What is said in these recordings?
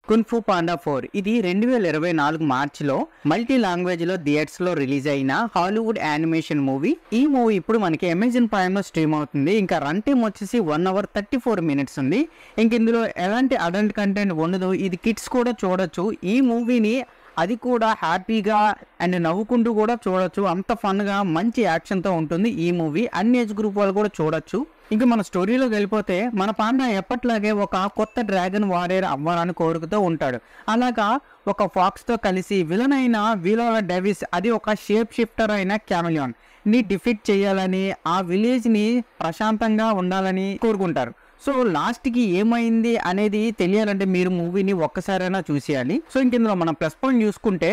Kung fu panda 4 ఇది 2024 మార్చిలో multi language లో థియేటర్స్ లో రిలీజ్ అయిన హాలీవుడ్ యానిమేషన్ మూవీ. ఈ మూవీ ఇప్పుడు మనకి అమెజాన్ ప్రైమ్ లో స్ట్రీమ్ అవుతుంది. ఇంకా రన్ టైం వచ్చేసి 1 hour 34 minutes ఉంది. ఇంక ఇందులో ఎలాంటి అడల్ట్ కంటెంట్ ఉండదు. ఇది కిడ్స్ కూడా చూడొచ్చు. ఈ మూవీని అది కూడా హ్యాపీగా అండ్ నవ్వుకుంటూ కూడా చూడొచ్చు. అంత ఫన్గా మంచి యాక్షన్తో ఉంటుంది ఈ మూవీ. అన్ని ఏజ్ గ్రూప్ వాళ్ళు కూడా చూడొచ్చు. ఇంకా మన స్టోరీలోకి వెళ్ళిపోతే మన పాండా ఎప్పట్లాగే ఒక కొత్త డ్రాగన్ వారియర్ అవ్వాలని కోరుకుతూ ఉంటాడు. అలాగా ఒక ఫాక్స్తో కలిసి విలన్ అయిన విలోలా డేవిస్, అది ఒక షేప్ షిఫ్టర్ అయిన క్యామిలియాన్ ని డిఫీట్ చేయాలని, ఆ విలేజ్ని ప్రశాంతంగా ఉండాలని కోరుకుంటారు. సో లాస్ట్కి ఏమైంది అనేది తెలియాలంటే మీరు మూవీని ఒక్కసారైనా చూసేయాలి. సో ఇందులో మనం ప్లస్ పాయింట్ చూసుకుంటే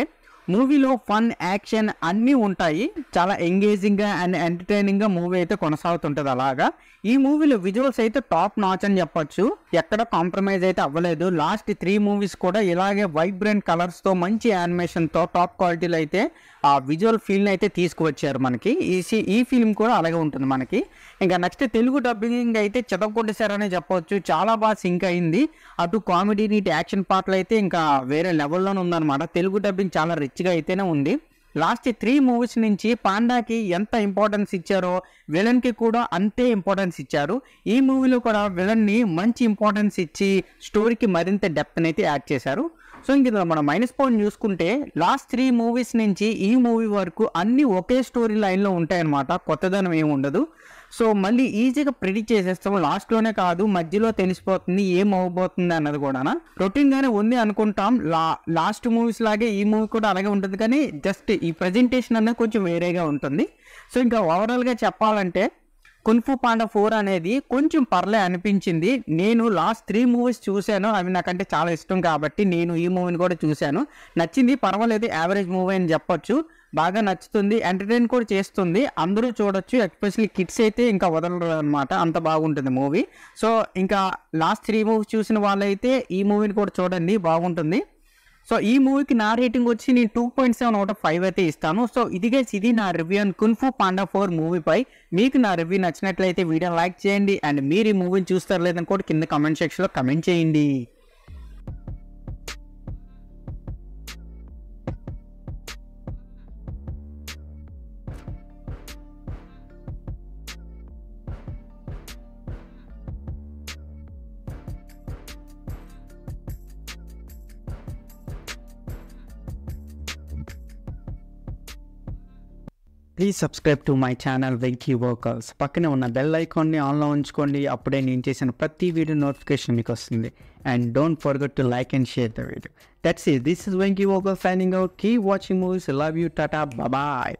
మూవీలో ఫన్, యాక్షన్ అన్నీ ఉంటాయి. చాలా ఎంగేజింగ్గా అండ్ ఎంటర్టైనింగ్గా మూవీ అయితే కొనసాగుతుంటుంది. అలాగా ఈ మూవీలో విజువల్స్ అయితే టాప్ నాచ్ అని చెప్పొచ్చు. ఎక్కడ కాంప్రమైజ్ అయితే అవ్వలేదు. లాస్ట్ 3 మూవీస్ కూడా ఇలాగే వైబ్రెంట్ కలర్స్తో మంచి యానిమేషన్తో టాప్ క్వాలిటీలో అయితే ఆ విజువల్ ఫీల్ని అయితే తీసుకువచ్చారు మనకి. ఈ ఫిల్మ్ కూడా అలాగే ఉంటుంది మనకి. ఇంకా నెక్స్ట్ తెలుగు డబ్బింగ్ అయితే చెదగొట్టేశారనే చెప్పవచ్చు. చాలా బాగా సింక్ అయింది. అటు కామెడీని, ఇటు యాక్షన్ పార్ట్లు అయితే ఇంకా వేరే లెవెల్లోనే ఉందన్నమాట. తెలుగు డబ్బింగ్ చాలా రిచ్గా అయితేనే ఉంది. లాస్ట్ 3 మూవీస్ నుంచి పాండాకి ఎంత ఇంపార్టెన్స్ ఇచ్చారో విలన్కి కూడా అంతే ఇంపార్టెన్స్ ఇచ్చారు. ఈ మూవీలో కూడా విలన్ని మంచి ఇంపార్టెన్స్ ఇచ్చి స్టోరీకి మరింత డెప్త్ అయితే యాడ్ చేశారు. సో ఇందులో మనం మైనస్ పాయింట్ చూసుకుంటే లాస్ట్ 3 మూవీస్ నుంచి ఈ మూవీ వరకు అన్నీ ఒకే స్టోరీ లైన్లో ఉంటాయన్నమాట. కొత్తదనం ఏమి ఉండదు. సో మళ్ళీ ఈజీగా ప్రిడిక్ట్ చేసేస్తాము. లాస్ట్లోనే కాదు, మధ్యలో తెలిసిపోతుంది ఏం అవ్వబోతుంది అన్నది కూడా. రొటీన్గానే ఉంది అనుకుంటాం. లాస్ట్ మూవీస్ లాగే ఈ మూవీ కూడా అలాగే ఉంటుంది, కానీ జస్ట్ ఈ ప్రజెంటేషన్ అనేది కొంచెం వేరేగా ఉంటుంది. సో ఇంకా ఓవరాల్గా చెప్పాలంటే కున్ఫు పాండా 4 అనేది కొంచెం పర్లే అనిపించింది. నేను లాస్ట్ 3 మూవీస్ చూశాను. అవి నాకంటే చాలా ఇష్టం కాబట్టి నేను ఈ మూవీని కూడా చూశాను. నచ్చింది, పర్వాలేదు, యావరేజ్ మూవీ అని చెప్పొచ్చు. బాగా నచ్చుతుంది, ఎంటర్టైన్ కూడా చేస్తుంది. అందరూ చూడొచ్చు. ఎస్పెషల్లీ కిడ్స్ అయితే ఇంకా వదలరు అనమాట, అంత బాగుంటుంది మూవీ. సో ఇంకా లాస్ట్ 3 మూవీస్ చూసిన వాళ్ళైతే ఈ మూవీని కూడా చూడండి, బాగుంటుంది. సో ఈ మూవీకి నా రేటింగ్ వచ్చి నేను 2.7 out of 5 అయితే ఇస్తాను. సో ఇది నా రివ్యూ అండ్ కున్ఫు పాండా 4 మూవీపై. మీకు నా రివ్యూ నచ్చినట్లయితే వీడియో లైక్ చేయండి. అండ్ మీరు ఈ మూవీని చూస్తారు లేదని కూడా కింద కమెంట్ సెక్షన్లో కమెంట్ చేయండి. Please subscribe to my channel Venky vocals. పక్కనే ఉన్న బెల్ ఐకాన్ని ఆన్లో ఉంచుకోండి. అప్పుడే నేను చేసిన ప్రతి వీడియో నోటిఫికేషన్ మీకు వస్తుంది. And don't forget to like and share the video. That's it. This is Venky vocals signing out. Keep watching movies. Love you. Tata. Bye.